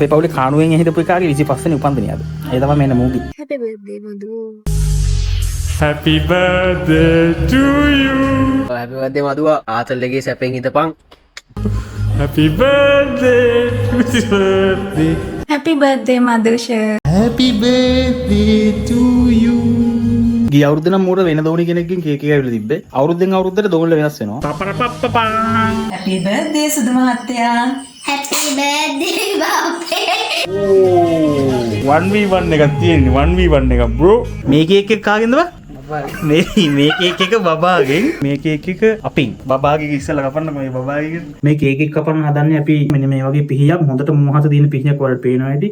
අපේ පවුලේ කාණුවෙන් හිටපු එකාගේ 25 වෙනි උපන්දිනය අද. ඒ තමයි මෙන්න movie. Happy birthday මදු. Happy birthday to you. Happy birthday මදුවා. ආතල්ලගේ සැපෙන් හිටපන්. Happy birthday to birthday. Happy birthday මදුෂ. Happy birthday to you. ගිය අවුරුද්ද නම් මෝර වෙන දෝණි කෙනෙක්ගෙන් කේක් එක ඇවිල්ලා තිබ්බේ. අවුරුද්දෙන් අවුරුද්දට දෝණල වෙනස් වෙනවා. Happy birthday සුදු මහත්තයා. Happy birthday බාපේ. 1v1 එකක් තියෙන්නේ 1v1 එකක් bro. මේ කේක් එක කාගෙන්ද බා? මේ කේක් එක බබාගෙන් මේ කේක් එක අපින් බබාගේ ඉස්සලා කපන්න මේ බබාගේ මේ කේක් එක කපන්න හදන්නේ අපි මෙන්න මේ වගේ පිහියක් හොඳට මොහත තියෙන පිහියක් වලට පේනවා ඇති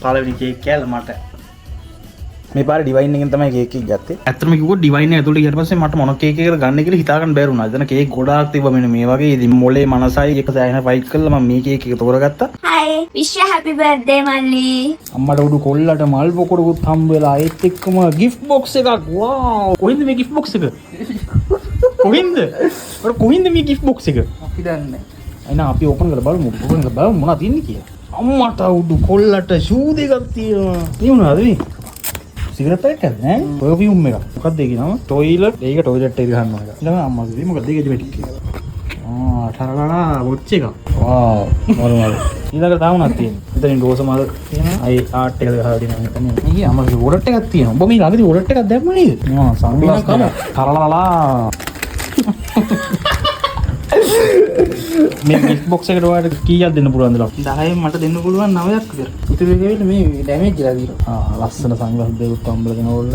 පළවෙනි කේක් කෑල්ල මට මේ පාර ඩිවයින් එකෙන් තමයි කේක් එක ගත්තේ ඇත්තටම කිව්වොත් ඩිවයින් එක ඇතුළට ගියට පස්සේ මට මොන කේක් එකකට ගන්න කියලා හිතා ගන්න බැරි වුණා. එතන කේක් ගොඩාක් තිබ්බා මෙන්න මේ වගේ ඉතින් මොලේ මනසයි එක සෑහෙන ෆයිට් කළා මම මේ කේක් එක තෝරගත්තා. Hi, wish you happy birthday මල්ලි. අම්මට උඩු කොල්ලට මල් පොකොඩකුත් හම්බ වෙලා ඒත් එක්කම gift box එකක්. wow කොහෙන්ද මේ gift box එක? කොහෙන්ද මේ gift box එක? අපි දන්නේ. අයිනා අපි ඕපන් කරලා බලමු. ඕපන් කරලා බලමු මොනවද තියෙන්නේ කියලා. අම්මට උඩු කොල්ලට ෂූ දෙකක් තියෙනවා. මේ මොනවද මේ? සිගරට් එකක් නෑ පර්ෆියුම් එකක්. මොකක්ද ඒකේ නම? ටොයිලට්. ඒක ටොයිලට් එක ගන්නවා එක. ඊළඟ අම්මා කිව්වේ මොකක්ද ඒකේ මෙටික් එක. ටරරා වොච් එක. වාව්. මොනවද? ඊළඟට තව උනක් තියෙනවා. එතනින් රෝස මල් තියෙනවා. අයි ආර්ට් එකද ගහලා තියෙනවා මෙතන. මේ අම්මගේ වොලට් එකක් තියෙනවා. ඔබ මේ ළඟදී වොලට් එකක් දැම්ම නේද? සංග්ලාස් කම. තරලලා. මේ gift box එකට ඔයාලට කීයක් දෙන්න පුළුවන්ද ලක්? 10න් මට දෙන්න පුළුවන් 9ක් විතර. ඉතින් ඒක මේ ඩැමේජ් එකලා දීලා. ලස්සන සංග්ලාස් දෙකක් අම්බල දෙන ඕල්ල.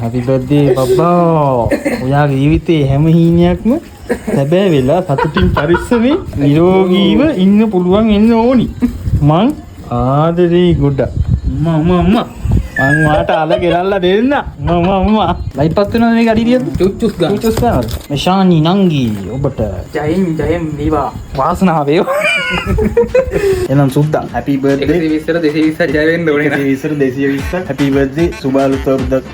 happy birthday බබ්බා. ඔයාගේ ජීවිතේ හැම හීනයක්ම හැබැයි වෙලා සතුටින් පරිස්සමෙන් නිරෝගීව ඉන්න පුළුවන් වෙන්න ඕනි. මං ආදරේ ගොඩ. මම වාට අල ගෙනල්ලා දෙන්න. මම ලයිට් පත් වෙනවද මේක අඩියද? චුච්චුස් ගන්න. මේ ශානි නංගි ඔබට ජයෙන් වේවා. වාසනාව වේවා. එනම් සුද්දා happy birthday 120 ජය වෙන්න ඕනේ නේද? 220 happy birthday සුබාලුත් අවුරුද්දක්.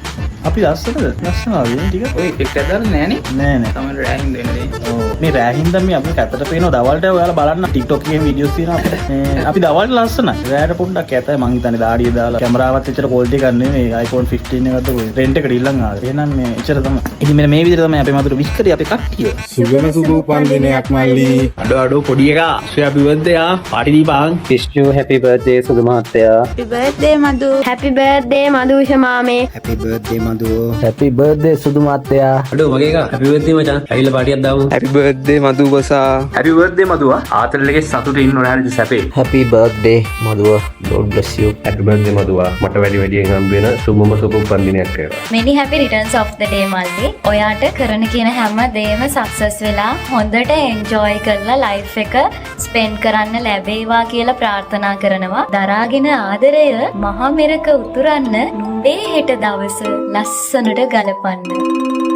අපි ලස්සනද ටික ඔය ඉෆෙක්ට් එක දාලා නෑනේ. නෑ තමයි රෑහින් දෙන්නේ. ඔව් මේ රෑහින්ද මේ අපිට ඇත්තට පේනවා දවල්ට ඔයාලා බලන්න TikTok එකේ වීඩියෝස් තියෙනවා අපිට. අපි දවල්ට ලස්සනයි. රෑට පොඩ්ඩක් ඇතයි මං හිතන්නේ දාඩිය දාලා කැමරාවත් එච්චර quality එකක් නෙමෙයි iPhone 15 එකකට රෙන්ට් එකට ඉල්ලන් ආවේ. එහෙනම් මේ එච්චර තමයි. ඉතින් මෙන්න මේ විදිහට තමයි අපි මතුරු විශ් කරේ අපේ කට්ටිය. සුබම සුබ උපන්දිනයක් මල්ලි. අඩෝ පොඩි එකා. happy birthday ආ. Party දීපන්. wish you happy birthday සුදු මහත්තයා. Happy birthday මදු. Happy birthday මදුෂ මාමේ. happy birthday මදුව. happy birthday සුදු මහත්තයා. අඩෝ මගේ එකා. happy birthday මචං. ඇවිල්ලා පාටියක් දාමු. happy birthday මදු බසා. happy birthday මදුවා. ආතල්ලගේ සතුටින් ඉන්න ඔයාලට සැපේ. happy birthday මදුව. god bless you. happy birthday මදුවා. මට වැඩියෙන් හම්බ වෙන සුබම සුබ උපන්දිනයක් වේවා. many happy returns of the day මල්ලි. ඔයාට කරන කියන හැම දෙයක්ම සක්සස් වෙලා හොඳට එන්ජොයි කරලා ලයිෆ් එක ස්පෙන්ඩ් කරන්න ලැබේවා කියලා ප්‍රාර්ථනා කරනවා. දරාගෙන ආදරය මහා මෙරක උතුරන්න නුඹේ හෙට දවස ලස්සනට ගලපන්න.